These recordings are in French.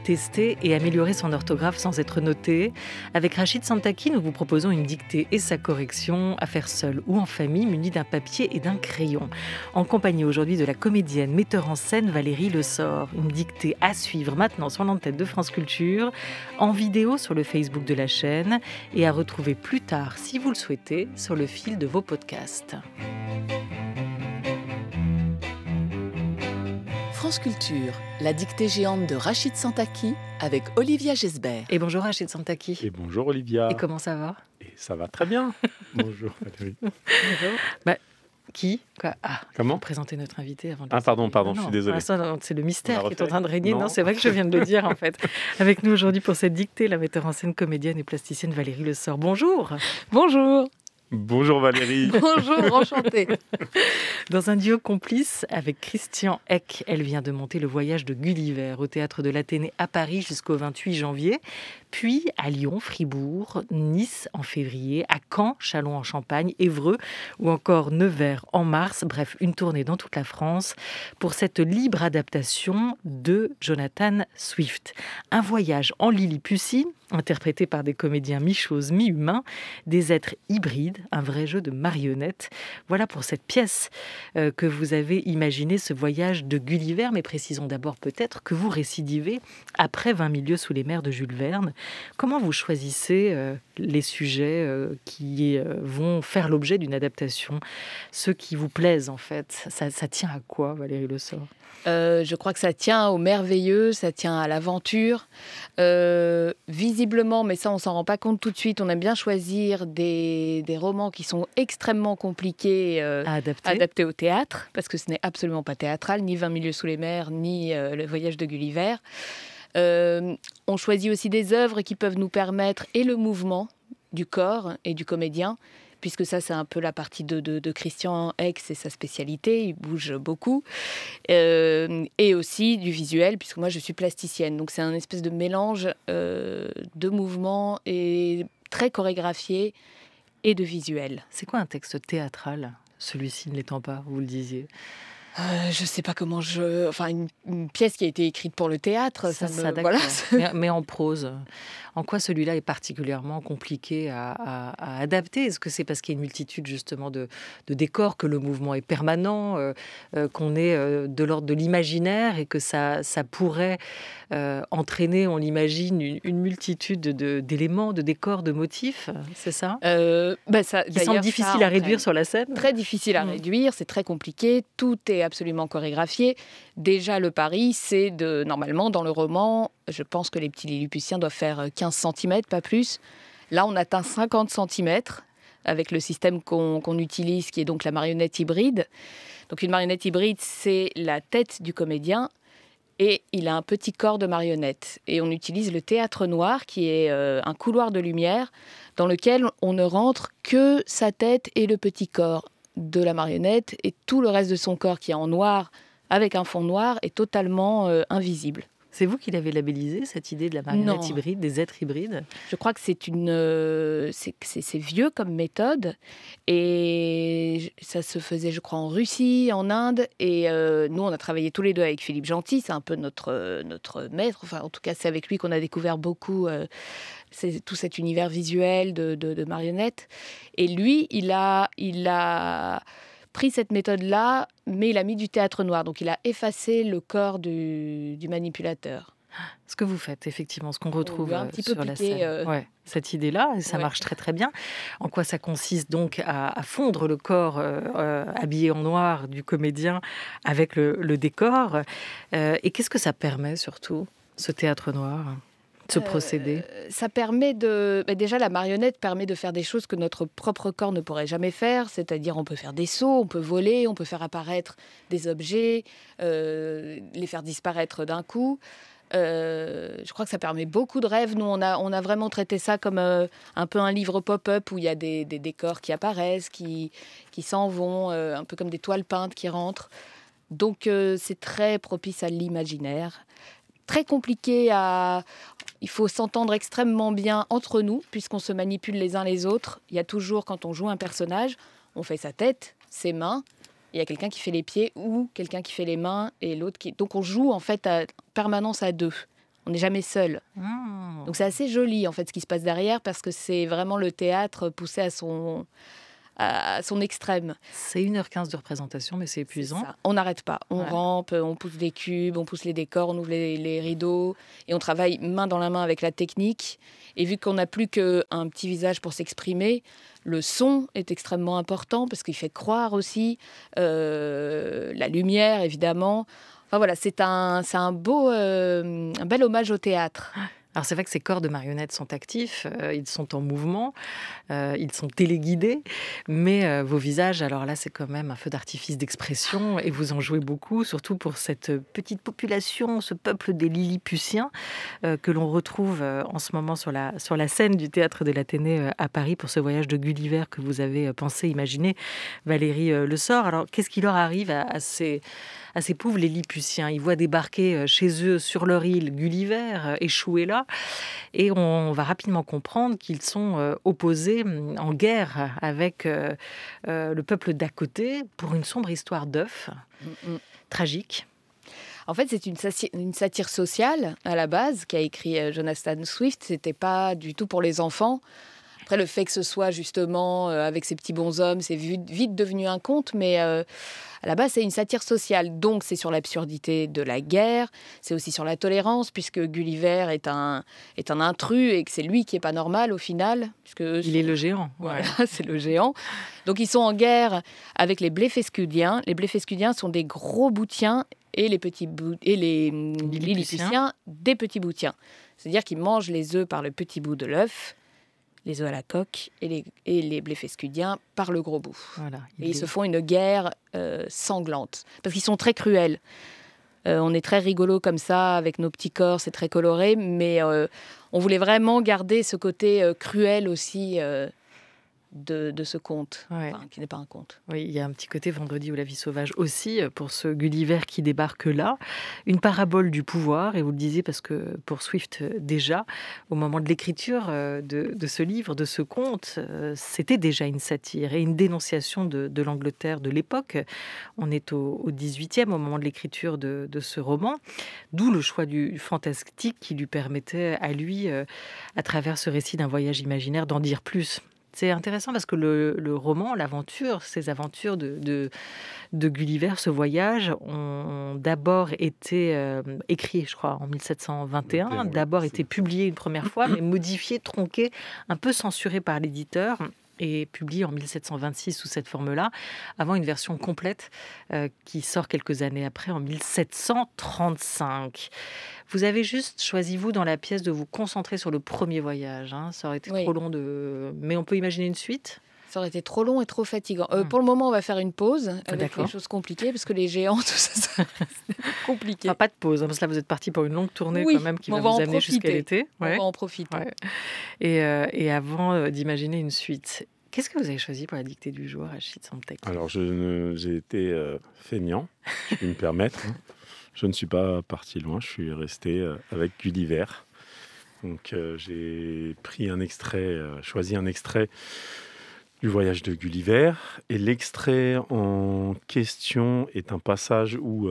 tester et améliorer son orthographe sans être noté. Avec Rachid Santaki, nous vous proposons une dictée et sa correction à faire seul ou en famille, munie d'un papier et d'un crayon. En compagnie aujourd'hui de la comédienne, metteur en scène Valérie Lessort. Une dictée à suivre maintenant sur l'antenne de France Culture, en vidéo sur le Facebook de la chaîne et à retrouver plus tard, si vous le souhaitez, sur le fil de vos podcasts. France Culture, la dictée géante de Rachid Santaki avec Olivia Gesbert. Et bonjour Rachid Santaki. Et bonjour Olivia. Et comment ça va ? Et ça va très bien. Bonjour Valérie. Bonjour. Qui ? Quoi ? Comment ? Présenter notre invité avant de... Pardon, je suis désolé. C'est le mystère qui est en train de régner. Non. Non, c'est vrai que je viens de le dire en fait. Avec nous aujourd'hui pour cette dictée, la metteur en scène, comédienne et plasticienne Valérie Lessort. Bonjour. Bonjour. Bonjour Valérie. Bonjour, enchantée. Dans un duo complice avec Christian Eck, elle vient de monter Le Voyage de Gulliver au Théâtre de l'Athénée à Paris jusqu'au 28 janvier, puis à Lyon, Fribourg, Nice en février, à Caen, Châlons en Champagne, Évreux ou encore Nevers en mars. Bref, une tournée dans toute la France pour cette libre adaptation de Jonathan Swift. Un voyage en Lilliputienne, interprété par des comédiens mi-choses, mi-humains, des êtres hybrides, un vrai jeu de marionnettes. Voilà pour cette pièce que vous avez imaginé, ce voyage de Gulliver, mais précisons d'abord peut-être que vous récidivez après 20 000 lieues sous les mers de Jules Verne. Comment vous choisissez les sujets qui vont faire l'objet d'une adaptation, ceux qui vous plaisent en fait? Ça tient à quoi, Valérie Lessort? Je crois que ça tient au merveilleux, ça tient à l'aventure. Visiblement, mais ça on s'en rend pas compte tout de suite, on aime bien choisir des romans qui sont extrêmement compliqués à adapter au théâtre, parce que ce n'est absolument pas théâtral, ni 20 000 lieues sous les mers, ni Le Voyage de Gulliver. On choisit aussi des œuvres qui peuvent nous permettre et le mouvement du corps et du comédien, puisque ça c'est un peu la partie de Christian Eck, c'est sa spécialité, il bouge beaucoup, et aussi du visuel, puisque moi je suis plasticienne, donc c'est un espèce de mélange de mouvements et très chorégraphié et de visuel. C'est quoi un texte théâtral? Celui-ci ne l'étant pas, vous le disiez. Je sais pas comment Enfin, une pièce qui a été écrite pour le théâtre, ça voilà. mais en prose. En quoi celui-là est particulièrement compliqué à adapter? Est-ce que c'est parce qu'il y a une multitude justement de décors, que le mouvement est permanent, qu'on est de l'ordre de l'imaginaire et que ça pourrait entraîner, on l'imagine, une multitude d'éléments, de décors, de motifs? C'est ça? Qui semble difficile à réduire sur la scène? Très difficile à réduire, c'est très compliqué, tout est absolument chorégraphié. Déjà, le pari, c'est normalement, dans le roman, je pense que les petits Lilliputiens doivent faire 15 cm, pas plus. Là, on atteint 50 cm avec le système qu'on utilise, qui est donc la marionnette hybride. Donc, une marionnette hybride, c'est la tête du comédien et il a un petit corps de marionnette. Et on utilise le théâtre noir, qui est un couloir de lumière dans lequel on ne rentre que sa tête et le petit corps de la marionnette, et tout le reste de son corps qui est en noir avec un fond noir est totalement invisible. C'est vous qui l'avez labellisé, cette idée de la marionnette hybride, des êtres hybrides? Je crois que c'est vieux comme méthode, et ça se faisait, je crois, en Russie, en Inde, et nous on a travaillé tous les deux avec Philippe Gentil, c'est un peu notre maître, enfin en tout cas c'est avec lui qu'on a découvert beaucoup tout cet univers visuel de marionnettes. Et lui, il a pris cette méthode-là, mais il a mis du théâtre noir. Donc, il a effacé le corps du manipulateur. Ce que vous faites, effectivement, ce qu'on retrouve sur la piqué, scène. Ouais, cette idée-là, et ça marche très très bien. En quoi ça consiste donc à fondre le corps habillé en noir du comédien avec le décor. Et qu'est-ce que ça permet surtout, ce théâtre noir ? Ce procédé? Ça permet déjà, la marionnette permet de faire des choses que notre propre corps ne pourrait jamais faire, c'est-à-dire on peut faire des sauts, on peut voler, on peut faire apparaître des objets, les faire disparaître d'un coup. Je crois que ça permet beaucoup de rêves. Nous, on a vraiment traité ça comme un peu un livre pop-up où il y a des décors qui apparaissent, qui s'en vont, un peu comme des toiles peintes qui rentrent. Donc, c'est très propice à l'imaginaire. Très compliqué Il faut s'entendre extrêmement bien entre nous, puisqu'on se manipule les uns les autres. Il y a toujours, quand on joue un personnage, on fait sa tête, ses mains, il y a quelqu'un qui fait les pieds ou quelqu'un qui fait les mains et l'autre qui... Donc on joue en fait en permanence à deux. On n'est jamais seul. Donc c'est assez joli en fait ce qui se passe derrière parce que c'est vraiment le théâtre poussé à son extrême. C'est 1h15 de représentation, mais c'est épuisant. On n'arrête pas. On rampe, on pousse des cubes, on pousse les décors, on ouvre les rideaux et on travaille main dans la main avec la technique. Et vu qu'on n'a plus qu'un petit visage pour s'exprimer, le son est extrêmement important parce qu'il fait croire aussi, la lumière évidemment. Enfin voilà, c'est un bel hommage au théâtre. Alors c'est vrai que ces corps de marionnettes sont actifs, ils sont en mouvement, ils sont téléguidés, mais vos visages, alors là c'est quand même un feu d'artifice d'expression et vous en jouez beaucoup, surtout pour cette petite population, ce peuple des Lilliputiens que l'on retrouve en ce moment sur la scène du théâtre de l'Athénée à Paris pour ce voyage de Gulliver que vous avez pensé, imaginé, Valérie Le Sort. Alors qu'est-ce qui leur arrive à ces pauvres Lilliputiens? Ils voient débarquer chez eux sur leur île Gulliver, échoué là. Et on va rapidement comprendre qu'ils sont opposés, en guerre avec le peuple d'à côté pour une sombre histoire d'œuf, tragique. En fait, c'est une satire sociale à la base qu'a écrit Jonathan Swift. C'était pas du tout pour les enfants. Après, le fait que ce soit justement avec ces petits bonshommes, c'est vite devenu un conte, mais à la base, c'est une satire sociale. Donc, c'est sur l'absurdité de la guerre, c'est aussi sur la tolérance, puisque Gulliver est un intrus et que c'est lui qui n'est pas normal au final. Il est le géant. Voilà, c'est le géant. Donc, ils sont en guerre avec les Bléfescudiens. Les Bléfescudiens sont des gros boutiens et les Lilliputiens des petits boutiens. C'est-à-dire qu'ils mangent les œufs par le petit bout de l'œuf, les œufs à la coque, et les Bléfescudiens par le gros bout. Voilà, ils se font une guerre sanglante, parce qu'ils sont très cruels. On est très rigolo comme ça, avec nos petits corps, c'est très coloré, mais on voulait vraiment garder ce côté cruel aussi de ce conte, qui n'est pas un conte. Oui, il y a un petit côté Vendredi ou la vie sauvage aussi pour ce Gulliver qui débarque là. Une parabole du pouvoir, et vous le disiez parce que pour Swift déjà, au moment de l'écriture de ce livre, de ce conte, c'était déjà une satire et une dénonciation de l'Angleterre de l'époque. On est au 18e au moment de l'écriture de ce roman, d'où le choix du fantastique qui lui permettait à lui, à travers ce récit d'un voyage imaginaire, d'en dire plus. C'est intéressant parce que le roman, l'aventure, ces aventures de Gulliver, ce voyage, ont d'abord été écrits, je crois, en 1721, d'abord été publiés une première fois, mais modifiés, tronqués, un peu censurés par l'éditeur, et publié en 1726 sous cette forme-là, avant une version complète qui sort quelques années après, en 1735. Vous avez juste choisi, vous, dans la pièce, de vous concentrer sur le premier voyage. Ça aurait été trop long mais on peut imaginer une suite ? Ça aurait été trop long et trop fatigant. Pour le moment, on va faire une pause avec les choses compliquées, parce que les géants, tout ça c'est compliqué. Pas de pause, parce que là, vous êtes parti pour une longue tournée quand même qui va vous amener jusqu'à l'été. On va en profiter. Et avant d'imaginer une suite, qu'est-ce que vous avez choisi pour la dictée du jour, Rachid Santaki ? Alors, j'ai été feignant, je peux me permettre. Je ne suis pas parti loin, je suis resté avec Gulliver. Donc, j'ai choisi un extrait du voyage de Gulliver. Et l'extrait en question est un passage où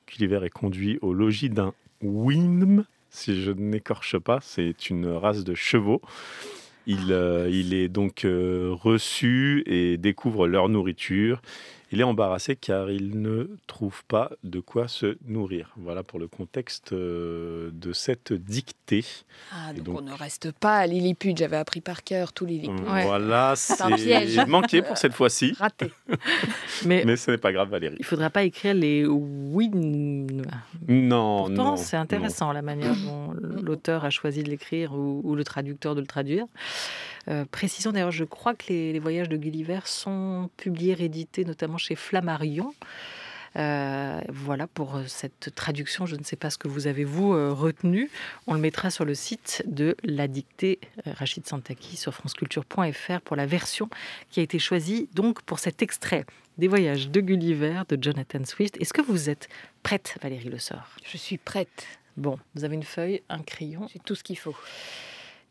Gulliver est conduit au logis d'un Wyndham, si je n'écorche pas, c'est une race de chevaux. Il est donc reçu et découvre leur nourriture. Il est embarrassé car il ne trouve pas de quoi se nourrir. Voilà pour le contexte de cette dictée. Donc on ne reste pas à Lilliput. J'avais appris par cœur tout Lilliput. Voilà, c'est un piège. Manqué pour cette fois-ci. Raté. Mais ce n'est pas grave, Valérie. Il ne faudra pas écrire les Non, pourtant, c'est intéressant la manière dont l'auteur a choisi de l'écrire ou le traducteur de le traduire. Précisons d'ailleurs, je crois que les voyages de Gulliver sont publiés, réédités, notamment chez Flammarion. Voilà pour cette traduction. Je ne sais pas ce que vous avez, vous, retenu. On le mettra sur le site de la dictée Rachid Santaki sur franceculture.fr pour la version qui a été choisie donc pour cet extrait des voyages de Gulliver de Jonathan Swift. Est-ce que vous êtes prête, Valérie Le Sort ? Je suis prête. Bon, vous avez une feuille, un crayon. J'ai tout ce qu'il faut.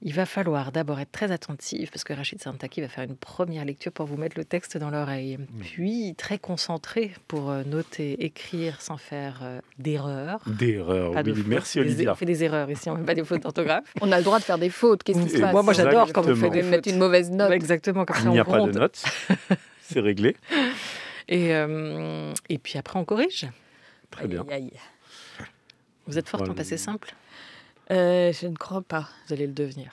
Il va falloir d'abord être très attentif parce que Rachid Santaki va faire une première lecture pour vous mettre le texte dans l'oreille. Puis très concentré pour noter, écrire sans faire d'erreurs. D'erreurs, Pas de oui. fautes. Merci Olivia. On fait des erreurs ici, on ne fait pas des fautes d'orthographe. On a le droit de faire des fautes. Qu'est-ce qui se passe? Moi j'adore quand vous faites Exactement. des Vous mettre fautes. une mauvaise note. Exactement, comme ça Il n'y on a pas de gronde. notes. C'est réglé. Et puis après on corrige. Très bien. Aïe, aïe. Vous êtes forte en Voilà. passé simple? Je ne crois pas. Vous allez le devenir.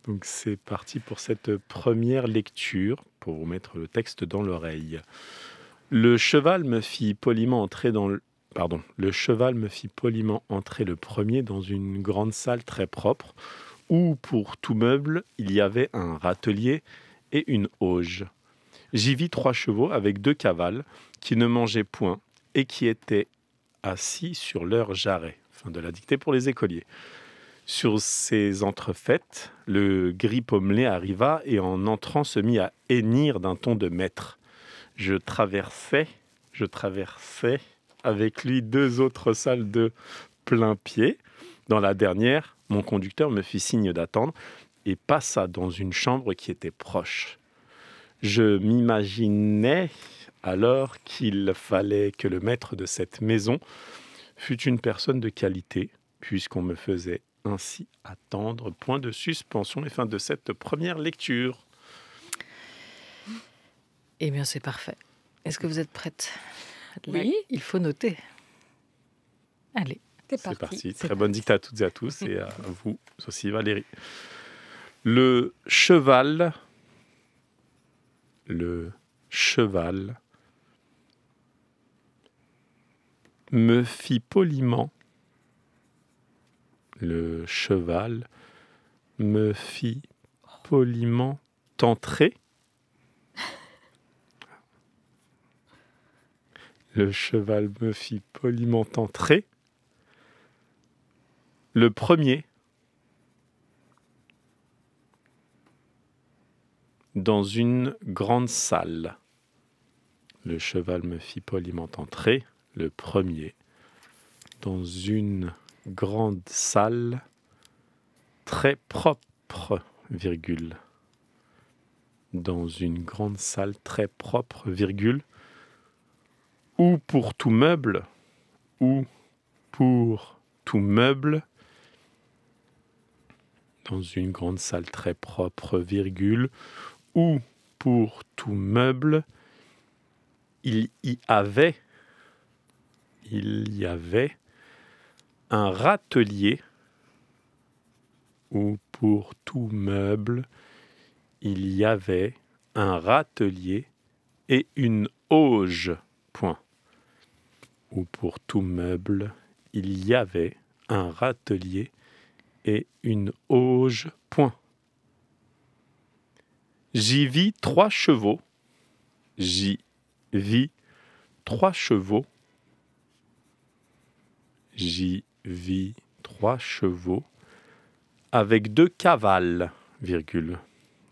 Donc c'est parti pour cette première lecture, pour vous mettre le texte dans l'oreille. Le cheval me fit poliment entrer le cheval me fit poliment entrer le premier dans une grande salle très propre, où pour tout meuble il y avait un râtelier et une auge. J'y vis 3 chevaux avec 2 cavales qui ne mangeaient point et qui étaient assis sur leurs jarrets. Fin de la dictée pour les écoliers. Sur ces entrefaites, le gris pommelé arriva et en entrant se mit à hennir d'un ton de maître. Je traversais avec lui 2 autres salles de plein pied. Dans la dernière, mon conducteur me fit signe d'attendre et passa dans une chambre qui était proche. Je m'imaginais alors qu'il fallait que le maître de cette maison fût une personne de qualité, puisqu'on me faisait ainsi attendre. Point de suspension et fin de cette première lecture. Eh bien c'est parfait. Est-ce que vous êtes prête? Oui. Il faut noter. Allez. C'est C'est parti. parti. Très bonne dictée à toutes et à tous et à vous aussi Valérie. Le cheval me fit poliment. Le cheval me fit poliment entrer. Le cheval me fit poliment entrer. Le premier dans une grande salle. Le cheval me fit poliment entrer. Le premier dans une grande salle très propre, virgule. Dans une grande salle très propre, virgule. Ou pour tout meuble, dans une grande salle très propre, virgule, où pour tout meuble, il y avait un râtelier, où pour tout meuble, il y avait un râtelier et une auge, point. Où pour tout meuble, il y avait un râtelier et une auge, point. J'y vis 3 chevaux. J'y vis 3 chevaux. J'y vis 3 chevaux avec 2 cavales, virgule.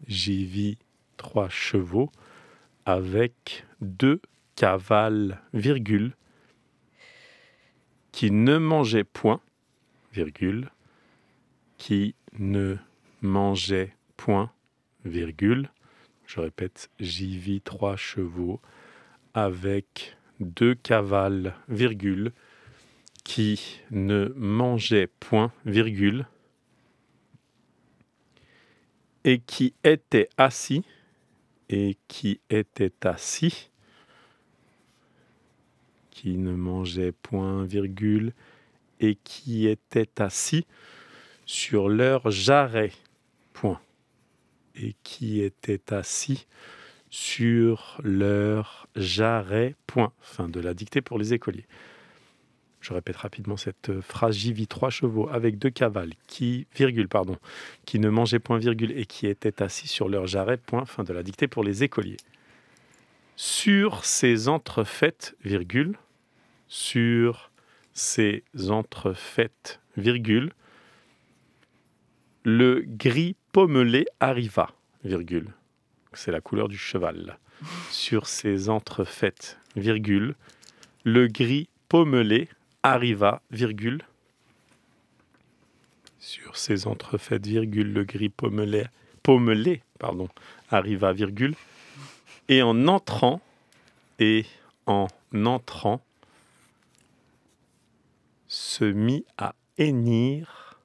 J'y vis 3 chevaux avec 2 cavales, virgule, qui ne mangeaient point, virgule, qui ne mangeaient point, virgule. Je répète, j'y vis 3 chevaux avec 2 cavales, virgule, qui ne mangeaient point, virgule, et qui étaient assis, qui ne mangeaient point, virgule, et qui étaient assis sur leur jarret, point. Et qui étaient assis sur leur jarret, point. Fin de la dictée pour les écoliers. Je répète rapidement cette phrase. J'y vis 3 chevaux avec 2 cavales qui ne mangeaient point, virgule, et qui étaient assis sur leur jarret, point. Fin de la dictée pour les écoliers. Sur ces entrefaites, virgule, le gris pommelé arriva, virgule. C'est la couleur du cheval. Sur ces entrefaites, virgule, le gris pommelé arriva, virgule. Sur ces entrefaites virgules, le gris pommelé arrive à virgule. Et en entrant, se mit à hennir.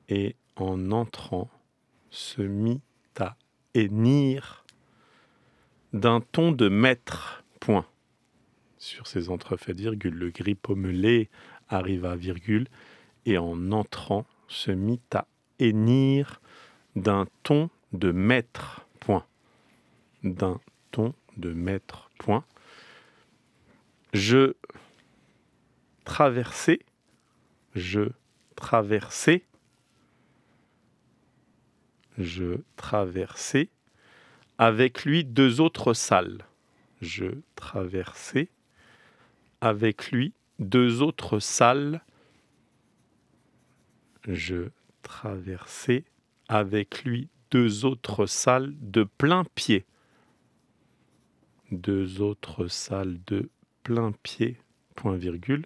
Et en entrant, se mit à hennir d'un ton de maître, point. Sur ces entrefaites virgules, le gris pommelé arriva, virgule, et en entrant, se mit à hennir d'un ton de maître, point. D'un ton de maître, point. Je traversais avec lui 2 autres salles. Je traversais avec lui 2 autres salles. Je traversais avec lui 2 autres salles de plein pied. 2 autres salles de plein pied, point virgule.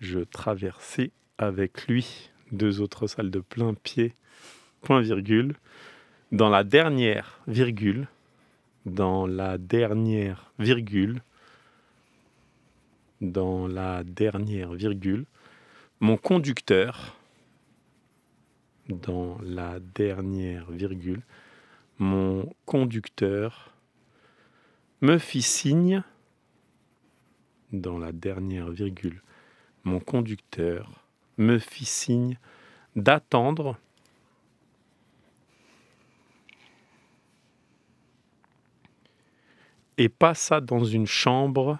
Je traversais avec lui 2 autres salles de plein pied, point virgule. Dans la dernière virgule, mon conducteur, me fit signe, d'attendre et passa dans une chambre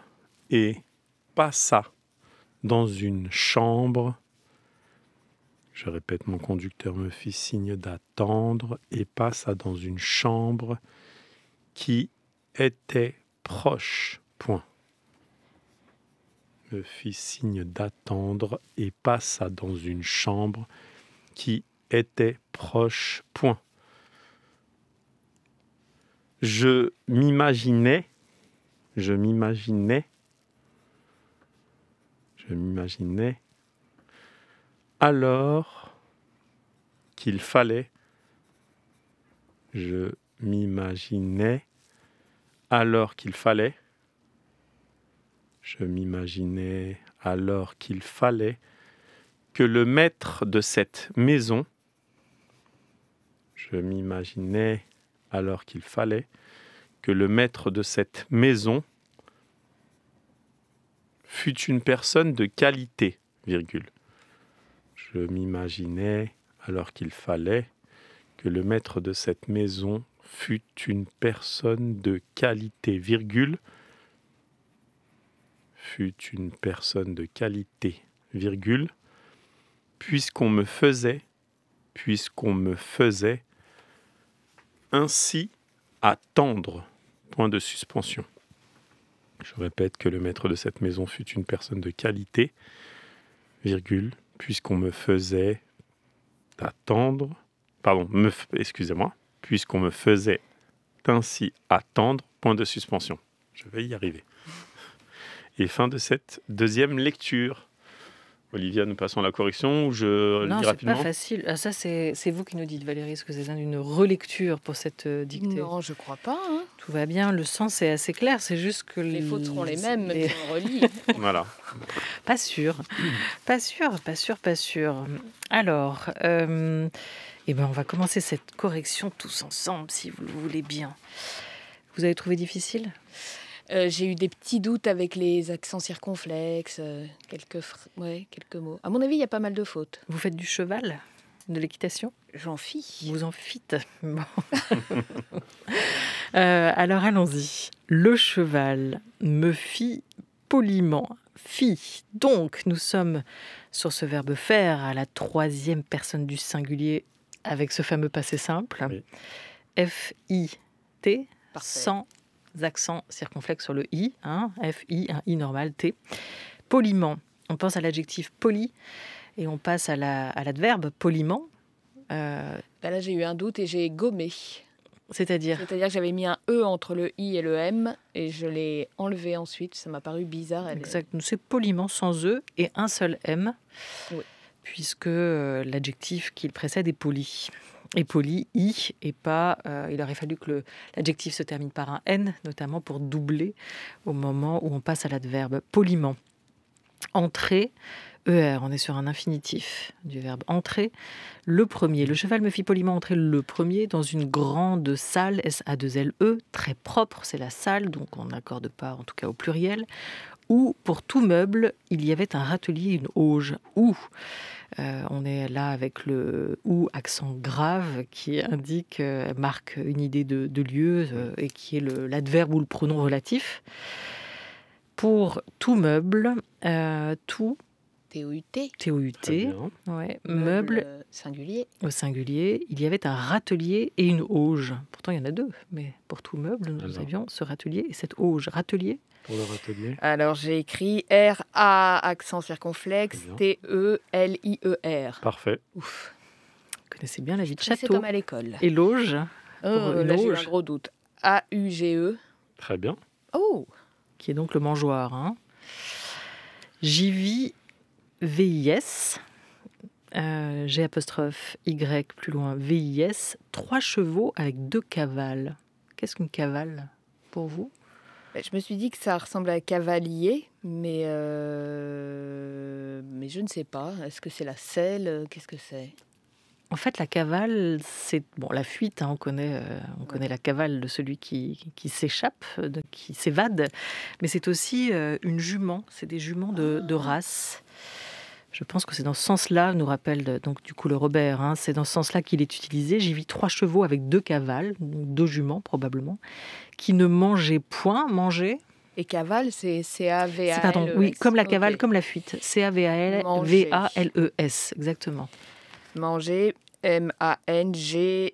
Je répète, mon conducteur me fit signe d'attendre et passa dans une chambre qui était proche. Point. Me fit signe d'attendre et passa dans une chambre qui était proche. Point. Je m'imaginais alors qu'il fallait que le maître de cette maison fût une personne de qualité, virgule. Je m'imaginais alors qu'il fallait que le maître de cette maison fût une personne de qualité, virgule. Puisqu'on me faisait ainsi attendre, point de suspension. Je répète, que le maître de cette maison fût une personne de qualité, virgule, puisqu'on me faisait attendre, puisqu'on me faisait ainsi attendre, point de suspension. Je vais y arriver. Et fin de cette deuxième lecture. Olivia, nous passons à la correction. Je lis rapidement. Non, c'est pas facile. Ah, ça, c'est vous qui nous dites, Valérie. Est-ce que c'est une relecture pour cette dictée? Non, je crois pas. Hein. Tout va bien. Le sens est assez clair. C'est juste que les fautes seront les mêmes, mais on relit. Voilà. Pas sûr. Alors, on va commencer cette correction tous ensemble, si vous le voulez bien. Vous avez trouvé difficile ? J'ai eu des petits doutes avec les accents circonflexes, quelques mots. À mon avis, il y a pas mal de fautes. Vous faites du cheval, de l'équitation ? J'en fis. Vous en fîtes. Bon. Alors allons-y. Le cheval me fit poliment. Fit. Donc nous sommes sur ce verbe faire à la 3e personne du singulier avec ce fameux passé simple. Oui. F-I-T, Parfait. sans accent circonflexe sur le i, F-I, un i normal, T. Poliment, on pense à l'adjectif poli et on passe à l'adverbe poliment. Là, j'ai eu un doute et j'ai gommé. C'est-à-dire que j'avais mis un E entre le I et le M et je l'ai enlevé ensuite. Ça m'a paru bizarre. Exact. C'est poliment sans E et un seul M. Oui. puisque l'adjectif qui le précède est poli. Et poli, i, et pas... il aurait fallu que l'adjectif se termine par un n, notamment pour doubler au moment où on passe à l'adverbe. Poliment. Entrer, er, on est sur un infinitif du verbe entrer. Le premier, le cheval me fit poliment entrer le premier dans une grande salle, S-A-2-L-E, très propre, c'est la salle, donc on n'accorde pas, en tout cas au pluriel, où pour tout meuble, il y avait un râtelier, une auge, où on est là avec le ou accent grave qui indique, marque une idée de lieu et qui est l'adverbe ou le pronom relatif. Pour tout meuble, tout, T-O-U-T. Très T-O-U-T, bien. ouais, meuble Singulier. au singulier, il y avait un râtelier et une auge. Pourtant, il y en a deux, mais pour tout meuble, nous Alors. avions ce râtelier et cette auge. Râtelier, Pour le râtelier. Alors j'ai écrit R-A accent circonflexe Très bien. T-E-L-I-E-R. Parfait. Ouf. vous connaissez bien la vie de C'est château. comme à l'école. Et l'auge, Oh, une là j'ai eu auge. un gros doute. A-U-G-E. Très bien. Oh, qui est donc le mangeoir. Hein. J'y vis VIS, G apostrophe Y plus loin VIS, 3 chevaux avec 2 cavales. Qu'est-ce qu'une cavale pour vous? je me suis dit que ça ressemble à cavalier, mais je ne sais pas. Est-ce que c'est la selle? Qu'est-ce que c'est? En fait, la cavale, c'est bon, la fuite. Hein, on connaît la cavale de celui qui s'échappe, qui s'évade. Mais c'est aussi une jument. C'est des juments de race. Je pense que c'est dans ce sens-là, nous rappelle donc du coup le Robert. Hein, c'est dans ce sens-là qu'il est utilisé. J'y vis 3 chevaux avec 2 cavales, donc 2 juments probablement, qui ne mangeaient point. Manger. Et cavale, c'est C-A-V-A-L-E-S. Pardon, oui, comme la cavale, Ok. comme la fuite. C-A-V-A-L-V-A-L-E-S, exactement. Manger, M-A-N-G-E-A-I-E-N-T.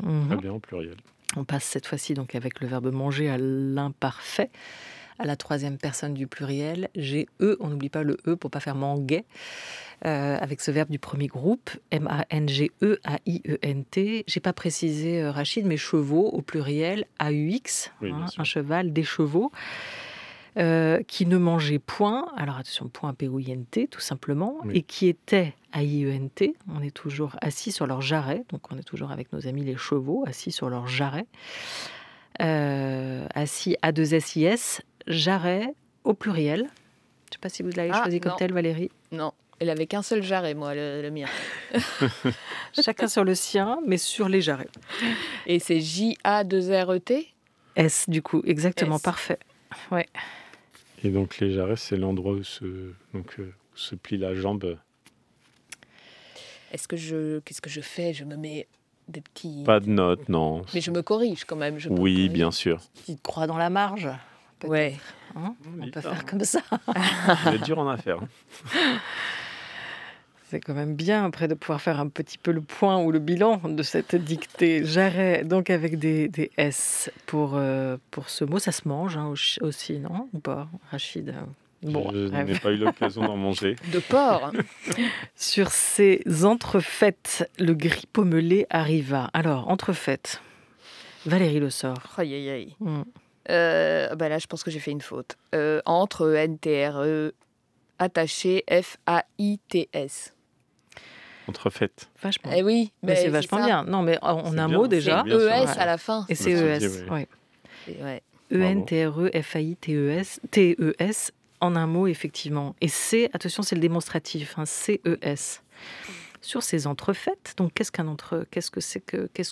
Mhm. Très bien, au pluriel. On passe cette fois-ci donc avec le verbe manger à l'imparfait, à la 3e personne du pluriel. G-E, on n'oublie pas le E pour ne pas faire manguait, avec ce verbe du premier groupe, M-A-N-G-E-A-I-E-N-T. Je n'ai pas précisé, Rachid, mais chevaux au pluriel, A-U-X, Oui, bien sûr. un cheval, des chevaux. Qui ne mangeait point, alors attention, point P-O-I-N-T tout simplement, Oui. et qui était A-I-E-N-T, on est toujours assis sur leur jarret, donc on est toujours avec nos amis les chevaux, assis sur leur jarret, assis A-2-S-I-S, jarret au pluriel. Je ne sais pas si vous l'avez choisi comme non. tel, Valérie. Non, elle avait qu'un seul jarret, moi, le mien. Chacun sur le sien, mais sur les jarrets. Et c'est J-A-2-R-E-T. S, du coup, exactement, S. parfait. Ouais. Et donc les jarrets, c'est l'endroit où se plie la jambe. Qu'est-ce que je fais? Je me mets des petits... Pas de notes, non. Mais je me corrige quand même. Je peux Oui, corriger. bien sûr. Petite croix dans la marge. peut-être, Ouais. hein. On Vite, peut hein. faire comme ça. Vous êtes dur en affaires. C'est quand même bien après de pouvoir faire un petit peu le point ou le bilan de cette dictée. Jarret, donc avec des S pour ce mot. Ça se mange hein, aussi, non? Ou pas, Rachid? Bon, Je bref. n'ai pas eu l'occasion d'en manger. De porc. Sur ces entrefaites, le gris pommelé arriva. Alors, entrefaites. Valérie le sort. Aïe, aïe, aïe. Hmm. Là, je pense que j'ai fait une faute. Entre N-T-R-E, attaché F-A-I-T-S. Entrefaites. Vachement. Eh oui, Mais c'est vachement ça. bien. Non, mais en C'est un bien, mot c'est déjà. bien. sûr, E-S ouais. à la fin. Et c'est Je me ES. suis dit, oui. Ouais. Ouais. E-N-T-R-E-F-A-I-T-E-S. T-E-S. En un mot, effectivement. Et c'est, attention, c'est le démonstratif. Hein, C-E-S. Sur ces entrefaites, donc qu'est-ce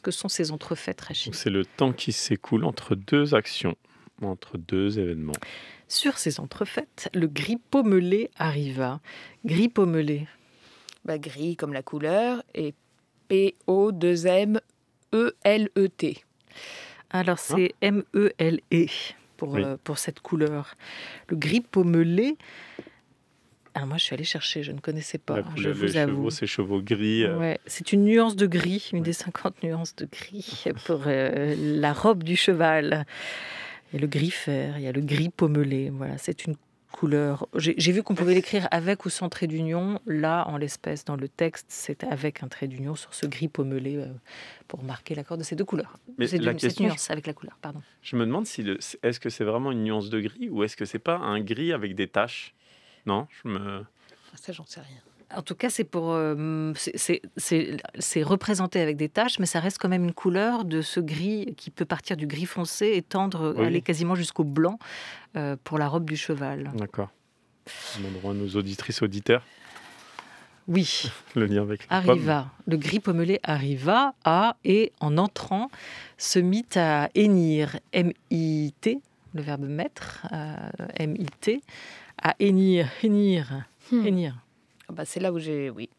que sont ces entrefaites, Rachid? Donc, c'est le temps qui s'écoule entre 2 actions, entre 2 événements. Sur ces entrefaites, le gris pommelé arriva. Gris pommelé. Gris comme la couleur et P-O-2-M-E-L-E-T. Alors, c'est M-E-L-E Oui. pour cette couleur. Le gris pommelé. Alors moi, je suis allée chercher, je ne connaissais pas, La je couleur, les vous avoue. chevaux, c'est chevaux gris. Ouais, c'est une nuance de gris, une Ouais. des 50 nuances de gris pour la robe du cheval. Il y a le gris fer, il y a le gris pommelé. Voilà, c'est une couleur. J'ai vu qu'on pouvait l'écrire avec ou sans trait d'union. Là, en l'espèce, dans le texte, c'est avec un trait d'union sur ce gris pommelé pour marquer l'accord de ces deux couleurs. Mais C'est la cette question, nuance avec la couleur, pardon. Je me demande est-ce que c'est vraiment une nuance de gris ou est-ce que c'est pas un gris avec des taches? Non, Ça, j'en sais rien. En tout cas, c'est représenté avec des taches, mais ça reste quand même une couleur de ce gris qui peut partir du gris foncé et tendre, aller quasiment jusqu'au blanc pour la robe du cheval. D'accord. On demandera à nos auditrices, auditeurs, Oui, le lien avec la arriva. Le gris pommelé arriva et en entrant, se mit à hennir, M-I-T, le verbe mettre, M-I-T, à hennir. Ah bah, c'est là où j'ai... Oui.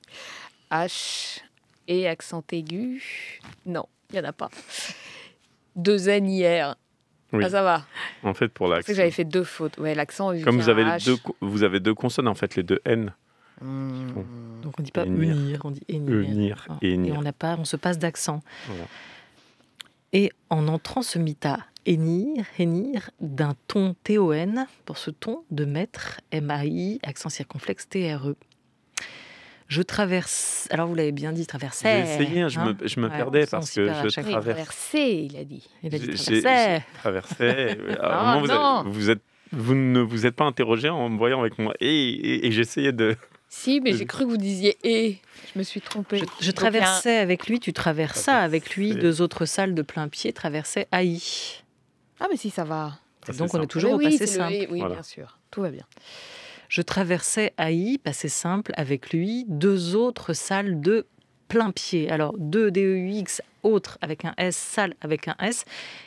H et accent aigu. Non, il n'y en a pas. 2 N hier. Oui. Ah, ça va. En fait, pour C'est l'accent. que j'avais fait 2 fautes. Ouais, l'accent... Comme vous avez, H. vous avez 2 consonnes, en fait, les 2 N. Donc on ne dit pas Hennir. unir, on dit hennir. Hennir et Et hennir. on se passe d'accent. Voilà. Et en entrant se mit à hennir, d'un ton T-O-N, pour ce ton de maître, M-A-I, accent circonflexe T-R-E. Je traverse, alors vous l'avez bien dit, traversais. J'ai essayé, je me Ouais, perdais on parce s'en que perd à je chaque Oui, traverse. traversé, il a dit. Il a dit J'ai traversais. traversé. Ah, non. Vous ne vous êtes pas interrogé en me voyant avec moi. Et j'essayais de... Si, mais j'ai cru que vous disiez « et ». Je me suis trompée. Je traversais avec lui, tu traversas avec lui, 2 autres salles de plein pied traversaient AI. Ah, mais si, ça va. c'est Donc on est simple. toujours au oui, passé c'est le simple. et, oui, Voilà. bien sûr. Tout va bien. Je traversais AI, passé simple, avec lui, 2 autres salles de plein pied. Alors 2 DEUX, autres avec un S, salles avec un S,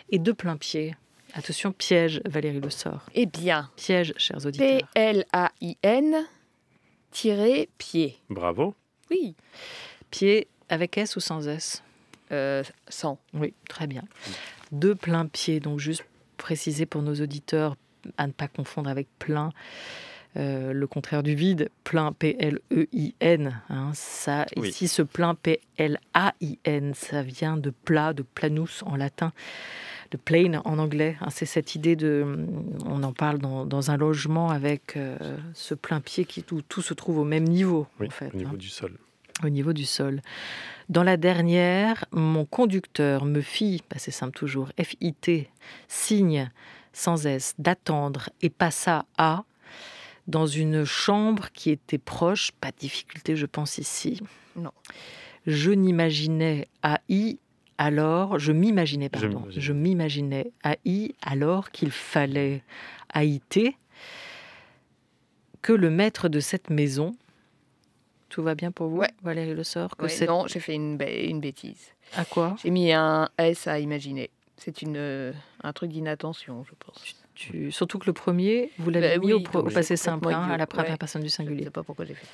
et 2 plein pied. Attention, piège, Valérie Le Sort. Eh bien, Piège, chers auditeurs. P-L-A-I-N -pied. Bravo. Oui. Pied avec S ou sans S? Sans. Oui, très bien. 2 plein pied, donc juste préciser pour nos auditeurs à ne pas confondre avec plein. Le contraire du vide, plein P-L-E-I-N. Ça, Oui. Ici, ce plein P-L-A-I-N, ça vient de plat, de planus en latin, de plain en anglais. C'est cette idée de... On en parle dans un logement avec ce plein pied où tout se trouve au même niveau, Oui, en fait. au niveau du sol. Au niveau du sol. Dans la dernière, mon conducteur me fit, c'est simple toujours, F-I-T, signe sans S, d'attendre et passa à, dans une chambre qui était proche, pas de difficulté je pense ici. Non. Je m'imaginais je m'imaginais alors qu'il fallait haïter que le maître de cette maison. Tout va bien pour vous, Ouais. Valérie Le Sort que Ouais, non, j'ai fait une bêtise. À quoi? J'ai mis un S à imaginer. C'est un truc d'inattention, je pense. Surtout que le premier, vous l'avez mis Oui, au donc passé j'ai simple, complètement à la idiot. première Ouais. personne du Je ne singulier. sais pas pourquoi j'ai fait.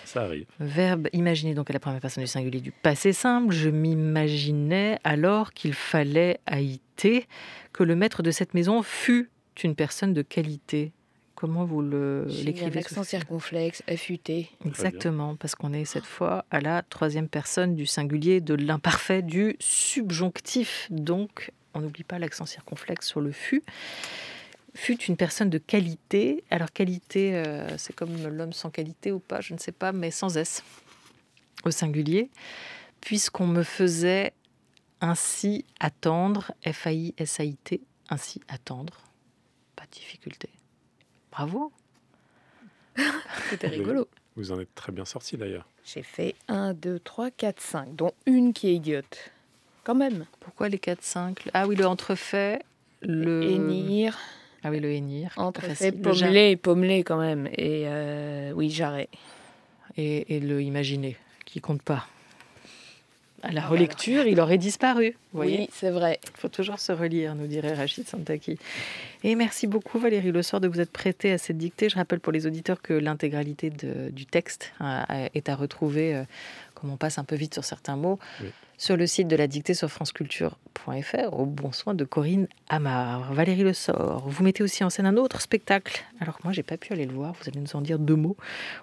Ça arrive. Verbe imaginer donc à la première personne du singulier du passé simple. Je m'imaginais alors qu'il fallait haïter que le maître de cette maison fût une personne de qualité. Comment vous J'ai mis un l'écrivez? accent circonflexe, F-U-T. Exactement, parce qu'on est cette fois à la 3e personne du singulier de l'imparfait du subjonctif. Donc, on n'oublie pas l'accent circonflexe sur le fut. Fut une personne de qualité. Alors, qualité, c'est comme l'homme sans qualité ou pas, je ne sais pas, mais sans S au singulier, puisqu'on me faisait ainsi attendre, F-A-I-S-A-I-T, ainsi attendre. Pas de difficulté. Bravo. C'était rigolo. Vous en êtes très bien sorti d'ailleurs. J'ai fait 1, 2, 3, 4, 5, dont une qui est idiote. Quand même. Pourquoi les 4-5? Ah oui, le entrefait, le... Hennir, Ah oui, le hennir. pas entrefait, facile. Le jar- pommelé quand même. Et oui, jarret. Et le imaginer, qui compte pas. À la Ah, relecture, il aurait disparu. Vous voyez, Oui, c'est vrai. il faut toujours se relire, nous dirait Rachid Santaki. Et merci beaucoup Valérie Le Sort de vous être prêtée à cette dictée. Je rappelle pour les auditeurs que l'intégralité du texte est à retrouver, comme on passe un peu vite sur certains mots, Oui. sur le site de la dictée sur franceculture.fr, au bon soin de Corinne Amar. Valérie Le Sort, vous mettez aussi en scène un autre spectacle. Alors que moi, j'ai pas pu aller le voir, vous allez nous en dire 2 mots,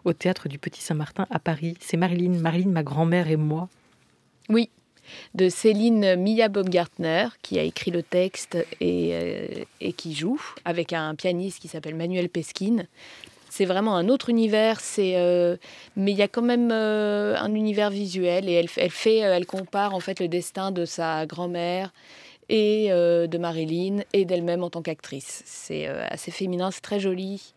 au Théâtre du Petit Saint-Martin à Paris. C'est Marilyn, ma grand-mère et moi. Oui, de Céline Milla Baumgartner, qui a écrit le texte et qui joue, avec un pianiste qui s'appelle Manuel Peskin. C'est vraiment un autre univers, mais il y a quand même un univers visuel, et elle compare en fait le destin de sa grand-mère et de Marilyn, et d'elle-même en tant qu'actrice. C'est assez féminin, c'est très joli.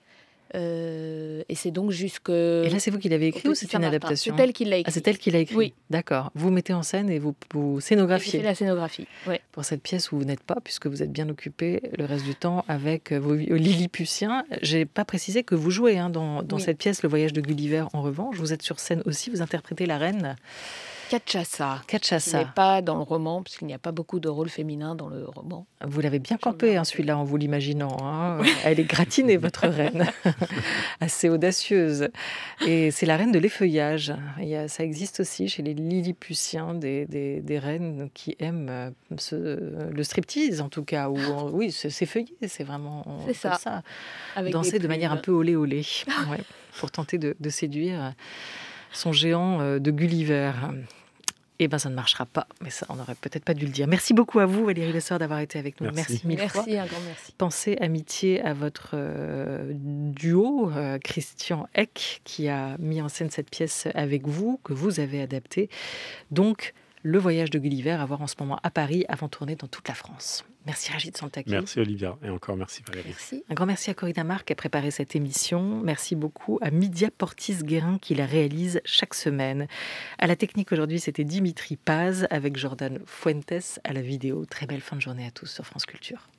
Et c'est donc jusque... Et là, c'est vous qui l'avez écrit au ou Petit c'est une Saint-Martin. adaptation? C'est elle qui l'a Ah, écrit. c'est elle qui l'a écrit. Oui. D'accord. Vous mettez en scène et vous J'ai scénographiez fait la scénographie. Ouais. pour cette pièce où vous n'êtes pas, puisque vous êtes bien occupé le reste du temps avec vos Lilliputiens. J'ai pas précisé que vous jouez dans Oui. cette pièce, Le Voyage de Gulliver. En revanche, vous êtes sur scène aussi. Vous interprétez la reine Cachassa. Qui Cachassa. n'est pas dans le roman, puisqu'il n'y a pas beaucoup de rôles féminins dans le roman. Vous l'avez bien Je me campé, rappelle. celui-là, en vous l'imaginant. Hein. Elle est gratinée, votre reine. Assez audacieuse. Et c'est la reine de l'effeuillage. Ça existe aussi chez les Lilliputiens, des reines qui aiment le striptease, en tout cas. Oui, c'est feuillé, c'est vraiment C'est comme ça. ça. Avec Danser des de manière un plumes. peu olé olé, ouais, pour tenter de séduire son géant de Gulliver. Eh bien, ça ne marchera pas, mais ça, on n'aurait peut-être pas dû le dire. Merci beaucoup à vous, Valérie Lesseur, d'avoir été avec nous. Merci. Merci mille fois. Merci, un grand merci. Pensez amitié à votre duo, Christian Eck, qui a mis en scène cette pièce avec vous, que vous avez adaptée. Donc, Le Voyage de Gulliver, à voir en ce moment à Paris, avant tourner dans toute la France. Merci Rachid Santaki. Merci Olivia, et encore merci Valérie. Merci. Un grand merci à Corinne Amar qui a préparé cette émission. Merci beaucoup à Midia Portis-Guérin qui la réalise chaque semaine. À la technique aujourd'hui, c'était Dimitri Paz avec Jordan Fuentes à la vidéo. Très belle fin de journée à tous sur France Culture.